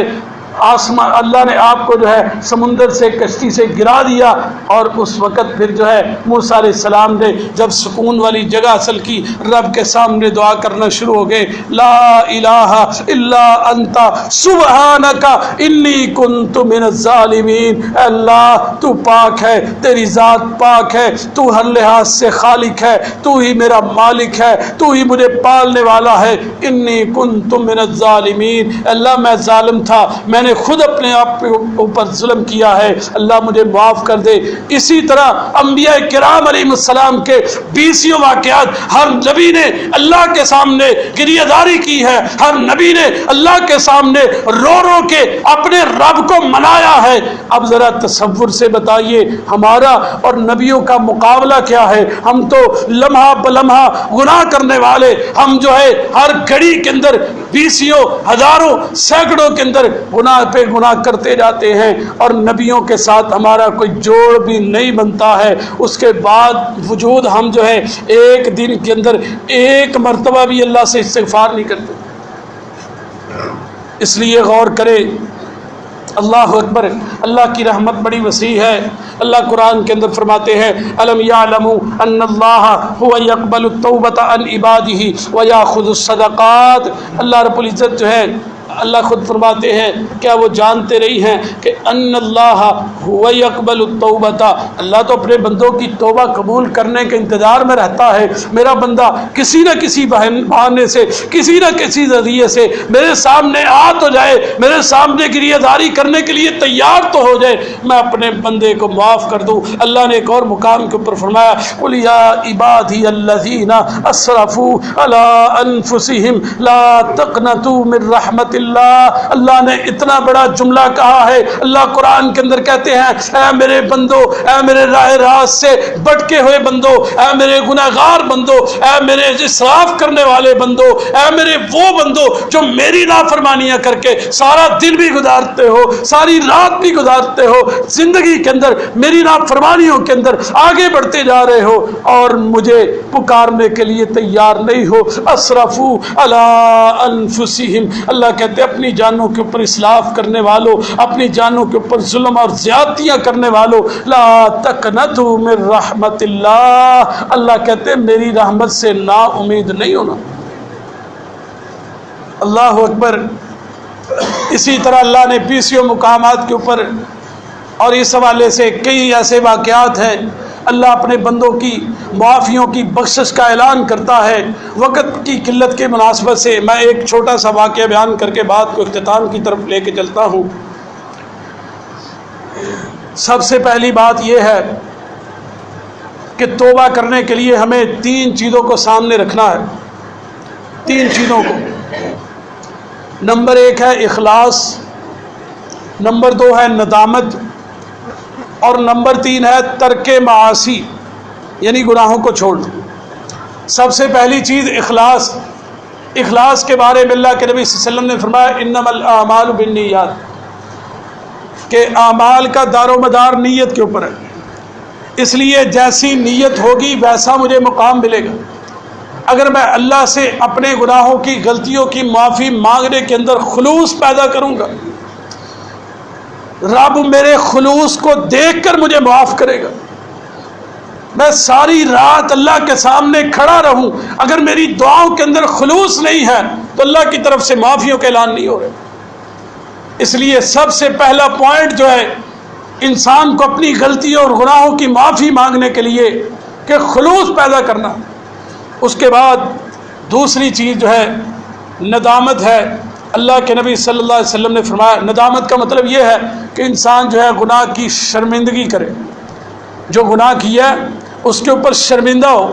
آسمان، اللہ نے آپ کو جو ہے سمندر سے، کشتی سے گرا دیا، اور اس وقت پھر جو ہے موسیٰ علیہ السلام نے جب سکون والی جگہ حاصل کی، رب کے سامنے دعا کرنا شروع ہو گئے، لا الہ الا انت سبحانک انی کنت من الظالمین، اے اللہ تو پاک ہے، تیری ذات پاک ہے، تو ہر لحاظ سے خالق ہے، تو ہی میرا مالک ہے، تو ہی مجھے پالنے والا ہے، انی کنت من الظالمین، اللہ میں ظالم تھا، میں نے خود اپنے آپ کے اوپر ظلم کیا ہے، اللہ مجھے معاف کر دے۔ اسی طرح انبیاء کرام علیہ السلام کے 20 واقعات، ہر نبی نے اللہ کے سامنے گریہ داری کی ہے، ہر نبی نے اللہ کے سامنے رو رو کے اپنے رب کو منایا ہے۔ اب ذرا تصور سے بتائیے ہمارا اور نبیوں کا مقابلہ کیا ہے؟ ہم تو لمحہ بلمحہ گناہ کرنے والے، ہم جو ہے ہر گھڑی کے اندر 20 ہزاروں سینکڑوں کے اندر گناہ پہ گناہ کرتے جاتے ہیں، اور نبیوں کے ساتھ ہمارا کوئی جوڑ بھی نہیں بنتا ہے۔ اس کے بعد وجود ہم جو ہے ایک دن کے اندر ایک مرتبہ بھی اللہ سے استغفار نہیں کرتے۔ اس لیے غور کرے، اللہ اکبر، اللہ کی رحمت بڑی وسیع ہے۔ اللہ قرآن کے اندر فرماتے ہیں الم یعلموا ان اللہ هو یقبل التوبۃ عن عبادہ ویأخذ الصدقات۔ اللہ رب العزت جو ہے اللہ خود فرماتے ہیں کیا وہ جانتے نہیں ہیں کہ ان اللہ هو یقبل التوبۃ، اللہ تو اپنے بندوں کی توبہ قبول کرنے کے انتظار میں رہتا ہے۔ میرا بندہ کسی نہ کسی بہانے سے، کسی نہ کسی ذریعے سے میرے سامنے آ تو جائے، میرے سامنے گریہ داری کرنے کے لیے تیار تو ہو جائے، میں اپنے بندے کو معاف کر دوں۔ اللہ نے ایک اور مقام کے اوپر فرمایا قل یا عبادی الذین اسرفوا علی انفسہم لا تقنطوا من رحمت اللہ۔ اللہ نے اتنا بڑا جملہ کہا ہے۔ اللہ قرآن کے اندر کہتے ہیں اے میرے بندو، اے میرے راہ راست سے بھٹکے ہوئے بندو، اے میرے گناہگار بندو، اے میرے اسراف کرنے والے بندو، اے میرے وہ بندو جو میری نافرمانیاں کر کے سارا دن بھی گزارتے ہو، ساری رات بھی گزارتے ہو، زندگی کے اندر میری نافرمانیوں کے اندر آگے بڑھتے جا رہے ہو اور مجھے پکارنے کے لیے تیار نہیں ہو۔ اسرفوا علی انفسہم، اللہ کہتے ہیں اپنی جانوں کے اوپر اسراف کرنے والوں، اپنی جانوں کے اوپر ظلم اور زیادتیاں کرنے والوں، لا تقنطوا من رحمت اللہ، اللہ کہتے ہیں میری رحمت سے نا امید نہیں ہونا۔ اللہ اکبر۔ اسی طرح اللہ نے 20 مقامات کے اوپر اور اس حوالے سے کئی ایسے واقعات ہیں، اللہ اپنے بندوں کی معافیوں کی بخشش کا اعلان کرتا ہے۔ وقت کی قلت کی مناسبت سے میں ایک چھوٹا سا واقعہ بیان کر کے بات کو اختتام کی طرف لے کے چلتا ہوں۔ سب سے پہلی بات یہ ہے کہ توبہ کرنے کے لیے ہمیں 3 چیزوں کو سامنے رکھنا ہے، 3 چیزوں کو۔ نمبر 1 ہے اخلاص، نمبر 2 ہے ندامت، اور نمبر 3 ہے ترک معاصی، یعنی گناہوں کو چھوڑنا۔ سب سے پہلی چیز اخلاص۔ اخلاص کے بارے میں اللہ کے نبی صلی اللہ علیہ وسلم نے فرمایا انما الاعمال بالنیات، کہ اعمال کا دار و مدار نیت کے اوپر ہے، اس لیے جیسی نیت ہوگی ویسا مجھے مقام ملے گا۔ اگر میں اللہ سے اپنے گناہوں کی غلطیوں کی معافی مانگنے کے اندر خلوص پیدا کروں گا، رب میرے خلوص کو دیکھ کر مجھے معاف کرے گا۔ میں ساری رات اللہ کے سامنے کھڑا رہوں، اگر میری دعاؤں کے اندر خلوص نہیں ہے تو اللہ کی طرف سے معافیوں کا اعلان نہیں ہو رہا۔ اس لیے سب سے پہلا پوائنٹ جو ہے انسان کو اپنی غلطیوں اور گناہوں کی معافی مانگنے کے لیے کہ خلوص پیدا کرنا۔ اس کے بعد دوسری چیز جو ہے ندامت ہے۔ اللہ کے نبی صلی اللہ علیہ وسلم نے فرمایا ندامت کا مطلب یہ ہے کہ انسان جو ہے گناہ کی شرمندگی کرے، جو گناہ کیا ہے اس کے اوپر شرمندہ ہو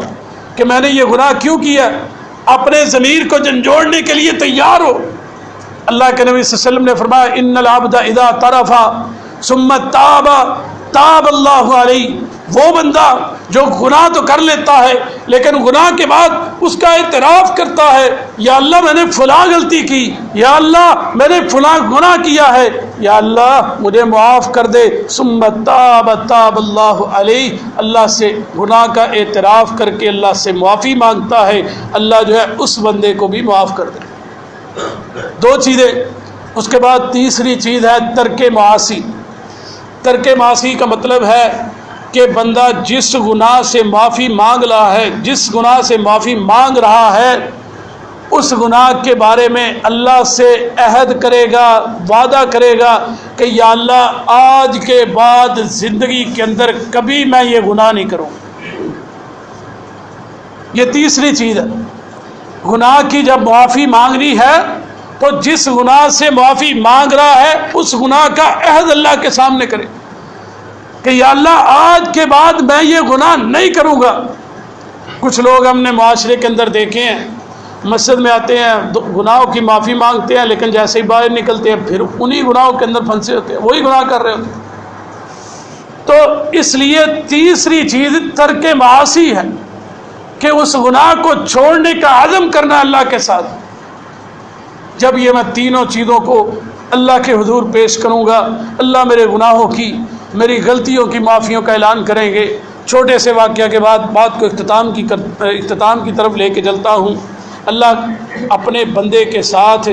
کہ میں نے یہ گناہ کیوں کیا، اپنے ضمیر کو جھنجھوڑنے کے لیے تیار ہو۔ اللہ کے نبی صلی اللہ علیہ وسلم نے فرمایا ان العبد اذا طرف ثم تاب تاب اللہ علیہ، وہ بندہ جو گناہ تو کر لیتا ہے لیکن گناہ کے بعد اس کا اعتراف کرتا ہے، یا اللہ میں نے فلاں غلطی کی، یا اللہ میں نے فلاں گناہ کیا ہے، یا اللہ مجھے معاف کر دے، ثم تاب تاب اللہ علیہ، اللہ سے گناہ کا اعتراف کر کے اللہ سے معافی مانگتا ہے، اللہ جو ہے اس بندے کو بھی معاف کر دے۔ 2 چیزیں۔ اس کے بعد تیسری چیز ہے ترک معاصی۔ ترک معاصی کا مطلب ہے کہ بندہ جس گناہ سے معافی مانگ رہا ہے، جس گناہ سے معافی مانگ رہا ہے، اس گناہ کے بارے میں اللہ سے عہد کرے گا، وعدہ کرے گا کہ یا اللہ آج کے بعد زندگی کے اندر کبھی میں یہ گناہ نہیں کروں۔ یہ تیسری چیز ہے۔ گناہ کی جب معافی مانگنی ہے تو جس گناہ سے معافی مانگ رہا ہے اس گناہ کا عہد اللہ کے سامنے کرے کہ یا اللہ آج کے بعد میں یہ گناہ نہیں کروں گا۔ کچھ لوگ ہم نے معاشرے کے اندر دیکھے ہیں، مسجد میں آتے ہیں، گناہوں کی معافی مانگتے ہیں، لیکن جیسے ہی باہر نکلتے ہیں پھر انہی گناہوں کے اندر پھنسے ہوتے ہیں، وہی گناہ کر رہے ہوتے ہیں۔ تو اس لیے تیسری چیز ترک معاصی ہے کہ اس گناہ کو چھوڑنے کا عزم کرنا اللہ کے ساتھ۔ جب یہ میں تینوں چیزوں کو اللہ کے حضور پیش کروں گا، اللہ میرے گناہوں کی، میری غلطیوں کی معافیوں کا اعلان کریں گے۔ چھوٹے سے واقعہ کے بعد بات کو اختتام کی طرف لے کے چلتا ہوں۔ اللہ اپنے بندے کے ساتھ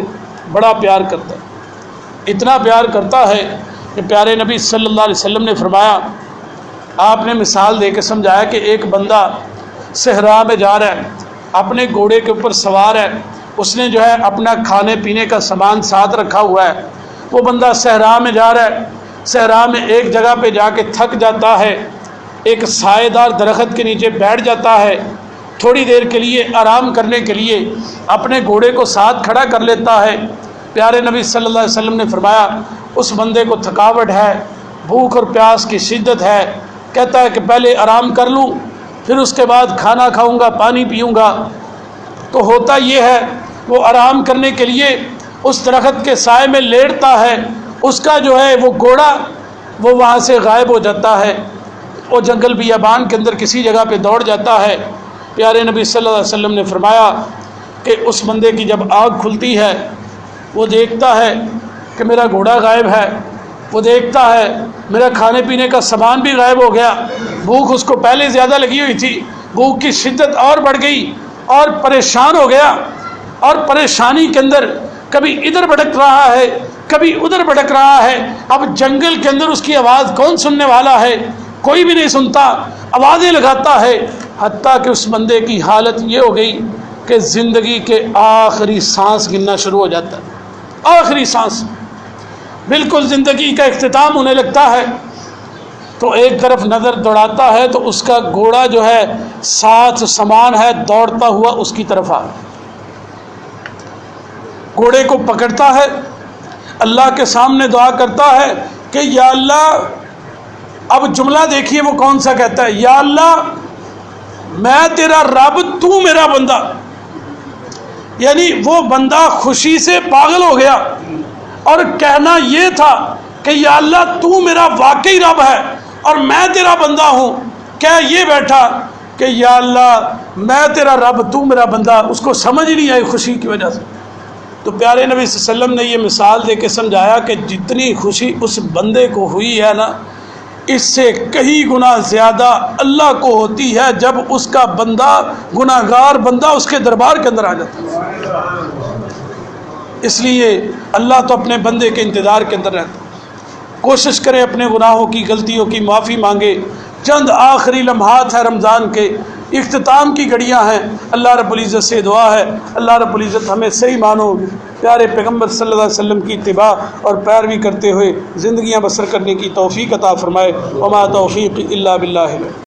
بڑا پیار کرتا ہے، اتنا پیار کرتا ہے کہ پیارے نبی صلی اللہ علیہ وسلم نے فرمایا، آپ نے مثال دے کے سمجھایا کہ ایک بندہ صحرا میں جا رہا ہے، اپنے گھوڑے کے اوپر سوار ہے، اس نے جو ہے اپنا کھانے پینے کا سامان ساتھ رکھا ہوا ہے۔ وہ بندہ صحرا میں جا رہا ہے، صحرا میں ایک جگہ پہ جا کے تھک جاتا ہے، ایک سائے دار درخت کے نیچے بیٹھ جاتا ہے، تھوڑی دیر کے لیے آرام کرنے کے لیے اپنے گھوڑے کو ساتھ کھڑا کر لیتا ہے۔ پیارے نبی صلی اللہ علیہ وسلم نے فرمایا اس بندے کو تھکاوٹ ہے، بھوک اور پیاس کی شدت ہے، کہتا ہے کہ پہلے آرام کر لوں پھر اس کے بعد کھانا کھاؤں گا، پانی پیوں گا۔ تو ہوتا یہ ہے وہ آرام کرنے کے لیے اس درخت کے سائے میں لیٹتا ہے، اس کا جو ہے وہ گھوڑا وہ وہاں سے غائب ہو جاتا ہے، وہ جنگل بیابان کے اندر کسی جگہ پہ دوڑ جاتا ہے۔ پیارے نبی صلی اللہ علیہ وسلم نے فرمایا کہ اس بندے کی جب آنکھ کھلتی ہے وہ دیکھتا ہے کہ میرا گھوڑا غائب ہے، وہ دیکھتا ہے میرا کھانے پینے کا سامان بھی غائب ہو گیا، بھوک اس کو پہلے زیادہ لگی ہوئی تھی، بھوک کی شدت اور بڑھ گئی اور پریشان ہو گیا، اور پریشانی کے اندر کبھی ادھر بھٹک رہا ہے کبھی ادھر بھٹک رہا ہے۔ اب جنگل کے اندر اس کی آواز کون سننے والا ہے؟ کوئی بھی نہیں سنتا، آوازیں لگاتا ہے، حتیٰ کہ اس بندے کی حالت یہ ہو گئی کہ زندگی کے آخری سانس گننا شروع ہو جاتا ہے، آخری سانس، بالکل زندگی کا اختتام ہونے لگتا ہے۔ تو ایک طرف نظر دوڑاتا ہے تو اس کا گھوڑا جو ہے ساتھ سامان ہے دوڑتا ہوا اس کی طرف آ، گھوڑے کو پکڑتا ہے، اللہ کے سامنے دعا کرتا ہے کہ یا اللہ، اب جملہ دیکھیے وہ کون سا کہتا ہے، یا اللہ میں تیرا رب، تو میرا بندہ۔ یعنی وہ بندہ خوشی سے پاگل ہو گیا اور کہنا یہ تھا کہ یا اللہ تو میرا واقعی رب ہے اور میں تیرا بندہ ہوں، کہہ یہ بیٹھا کہ یا اللہ میں تیرا رب تو میرا بندہ۔ اس کو سمجھ نہیں آئی خوشی کی وجہ سے۔ تو پیارے نبی صلی اللہ علیہ وسلم نے یہ مثال دے کے سمجھایا کہ جتنی خوشی اس بندے کو ہوئی ہے نا، اس سے کئی گنا زیادہ اللہ کو ہوتی ہے جب اس کا بندہ، گناہ گار بندہ اس کے دربار کے اندر آ جاتا ہے۔ اس لیے اللہ تو اپنے بندے کے انتظار کے اندر رہتا ہے۔ کوشش کریں اپنے گناہوں کی، غلطیوں کی معافی مانگے۔ چند آخری لمحات ہیں رمضان کے، اختتام کی گھڑیاں ہیں۔ اللہ رب العزت سے دعا ہے اللہ رب العزت ہمیں صحیح معنوں پیارے پیغمبر صلی اللہ علیہ وسلم کی اتباع اور پیروی کرتے ہوئے زندگیاں بسر کرنے کی توفیق عطا فرمائے۔ وما توفیق الا باللہ۔